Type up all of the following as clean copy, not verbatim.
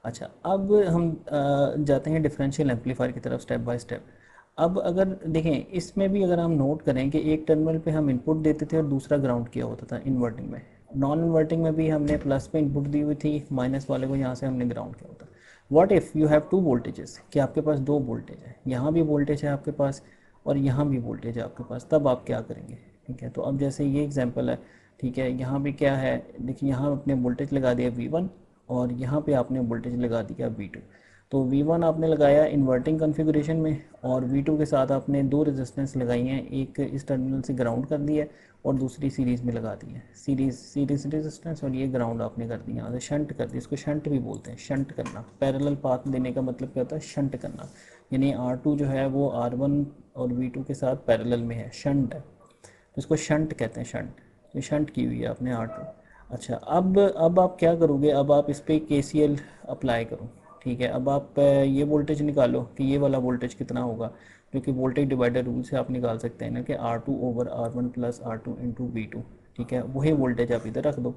अच्छा, अब हम जाते हैं डिफरेंशियल एम्पलीफायर की तरफ स्टेप बाय स्टेप। अब अगर देखें, इसमें भी अगर हम नोट करें कि एक टर्मिनल पे हम इनपुट देते थे और दूसरा ग्राउंड किया होता था इन्वर्टिंग में, नॉन इन्वर्टिंग में भी हमने प्लस पे इनपुट दी हुई थी, माइनस वाले को यहाँ से हमने ग्राउंड किया होता। What if you have two voltages, कि आपके पास दो वोल्टेज है, यहाँ भी वोल्टेज है आपके पास और यहाँ भी वोल्टेज है आपके पास, तब आप क्या करेंगे? ठीक है, तो अब जैसे ये एग्जांपल है, ठीक है, यहाँ भी क्या है, देखिए यहाँ आपने वोल्टेज लगा दिया V1 और यहाँ पे आपने वोल्टेज लगा दिया V2। तो V1 आपने लगाया इन्वर्टिंग कॉन्फ़िगरेशन में और V2 के साथ आपने दो रेजिस्टेंस लगाई हैं, एक इस टर्मिनल से ग्राउंड कर दी है और दूसरी सीरीज़ में लगा दी है, सीरीज़ रेजिस्टेंस, और ये ग्राउंड आपने कर दिया, यहाँ शंट कर दी। इसको शंट भी बोलते हैं, शंट करना। पैरेलल पाथ देने का मतलब क्या होता है? शंट करना। यानी R2 जो है वो R1 और V2 के साथ पैरेलल में है, शंट है, तो इसको शंट कहते हैं, शंट। तो शंट की हुई है आपने R2। अच्छा, अब आप क्या करोगे? अब आप इस पर KCL अप्लाई करो। ठीक है, अब आप ये वोल्टेज निकालो कि ये वाला वोल्टेज कितना होगा, जो कि वोल्टेज डिवाइडर रूल से आप निकाल सकते हैं ना, कि R2/R1 plus R2 into V2। ठीक है, वही वोल्टेज आप इधर रख दो।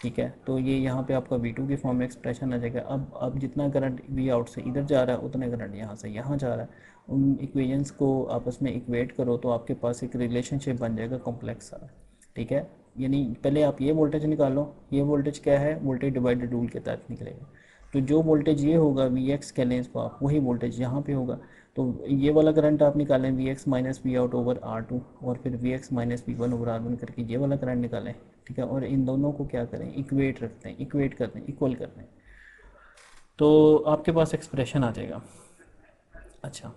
ठीक है, तो ये यहाँ पे आपका V2 की फॉर्म में एक्सप्रेशन आ जाएगा। अब जितना करंट V आउट से इधर जा रहा है उतना करंट यहाँ से यहाँ जा रहा है, उन इक्वेशंस को आपस में इक्वेट करो तो आपके पास एक रिलेशनशिप बन जाएगा कॉम्प्लेक्स सारा। ठीक है, यानी पहले आप ये वोल्टेज निकालो, ये वोल्टेज क्या है? वोल्टेज डिवाइडर रूल के तहत निकलेगा। तो जो वोल्टेज ये होगा Vx कह लें इसको आप, वही वोल्टेज यहाँ पे होगा। तो ये वाला करंट आप निकालें Vx minus V out over R2, और फिर Vx minus V1 over R1 करके ये वाला करंट निकालें। ठीक है, और इन दोनों को क्या करें? इक्वेट रखते हैं, इक्वेट करते हैं, इक्वल करते हैं, तो आपके पास एक्सप्रेशन आ जाएगा। अच्छा,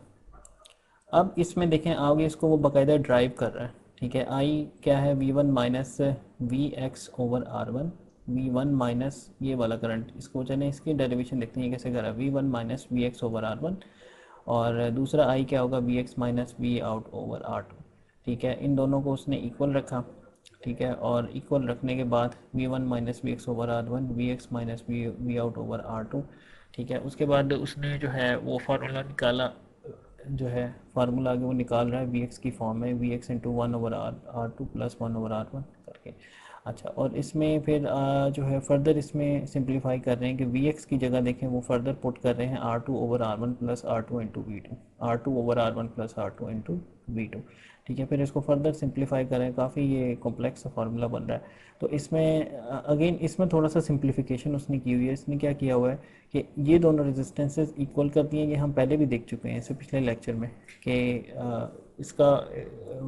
अब इसमें देखें आगे, इसको वो बाकायदा ड्राइव कर रहा है। ठीक है, आई क्या है? V1 minus Vx over R1, V1 minus ये वाला करंट, इसको चलें इसकी डेरिवेशन देखते हैं ये कैसे कर रहा है। V1 minus Vx over R1, और दूसरा आई क्या होगा? Vx minus V out over R2। ठीक है, इन दोनों को उसने इक्वल रखा। ठीक है, और इक्वल रखने के बाद V1 minus Vx over R1, Vx minus V out over R2। ठीक है, उसके बाद उसने जो है वो फार्मूला निकाला, जो है फार्मूला आगे वो निकाल रहा है वी एक्स की फॉर्म में, V X into one over R two plus one over R one करके। अच्छा, और इसमें फिर जो है फर्दर इसमें सिंप्लीफाई कर रहे हैं कि वी एक्स की जगह देखें वो फर्दर पुट कर रहे हैं R two over R one plus R two into V two, R two over R one plus R two into V two. ठीक है, फिर इसको फर्दर सिंप्लीफाई करें, काफ़ी ये कॉम्प्लेक्स फार्मूला बन रहा है। तो इसमें अगेन इसमें थोड़ा सा सिंप्लीफिकेशन उसने की हुई है। इसने क्या किया हुआ है कि ये दोनों रेजिस्टेंसेस इक्वल कर दिए। ये हम पहले भी देख चुके हैं इससे पिछले लेक्चर में कि इसका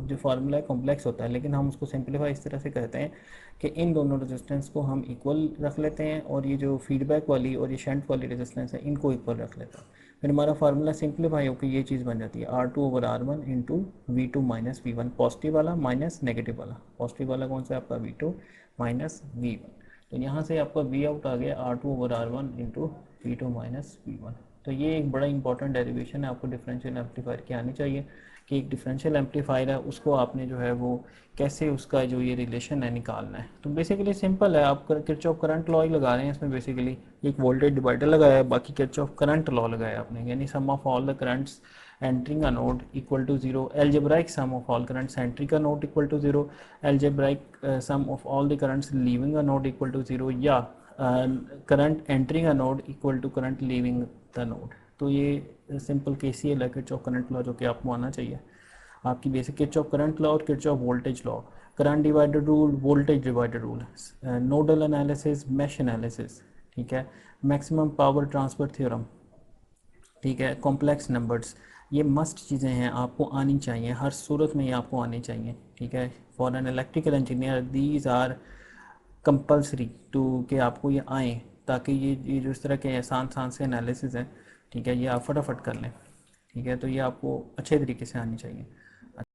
जो फार्मूला है कॉम्प्लेक्स होता है, लेकिन हम उसको सिंप्लीफाई इस तरह से करते हैं कि इन दोनों रेजिस्टेंस को हम इक्वल रख लेते हैं और ये जो फीडबैक वाली और ये शंट वाली रेजिस्टेंस है इनको इक्वल रख लेते हैं। फिर हमारा फार्मूला सिंप्लीफाई होकर ये चीज़ बन जाती है R two over R one into V two minus V one, positive वाला माइनस नेगेटिव वाला। पॉजिटिव वाला कौन सा है आपका? V two minus V one. तो यहाँ से आपका वी आउट आ गया R two over R one into V two minus V one. तो ये एक बड़ा इंपॉर्टेंट डेरिवेशन है, आपको डिफरेंशियल एम्पलीफायर की आनी चाहिए कि एक डिफरेंशियल एम्पलीफायर है उसको आपने जो है वो कैसे उसका जो ये रिलेशन है निकालना है। तो बेसिकली सिंपल है, आप किरचॉफ करंट लॉ ही लगा रहे हैं इसमें। बेसिकली एक वोल्टेज डिवाइडर लगाया है, बाकी किरचॉफ करंट लॉ लगाया आपने, यानी sum of all the currents entering a node equal to 0, algebraic sum of all currents entering a node equal to 0, algebraic sum of all the currents leaving a node equal to 0, या current entering a node equal to current leaving the node. तो ये simple KCL है, Kirchhoff current law, जो कि आपको आना चाहिए। आपकी बेसिक किरचॉफ करंट लॉ और Kirchhoff voltage law, current divider rule, voltage divider rule, nodal analysis, mesh analysis. ठीक है, मैक्सिमम पावर ट्रांसफर थ्योरम। ठीक है, कॉम्प्लेक्स नंबर्स, ये मस्ट चीज़ें हैं, आपको आनी चाहिए, हर सूरत में ये आपको आनी चाहिए। ठीक है, for an electrical engineer these are compulsory to, कि आपको ये आए, ताकि ये जो इस तरह के आसान आसान से एनालिसिस हैं, ठीक है, ये आप फटाफट कर लें। ठीक है, तो ये आपको अच्छे तरीके से आनी चाहिए।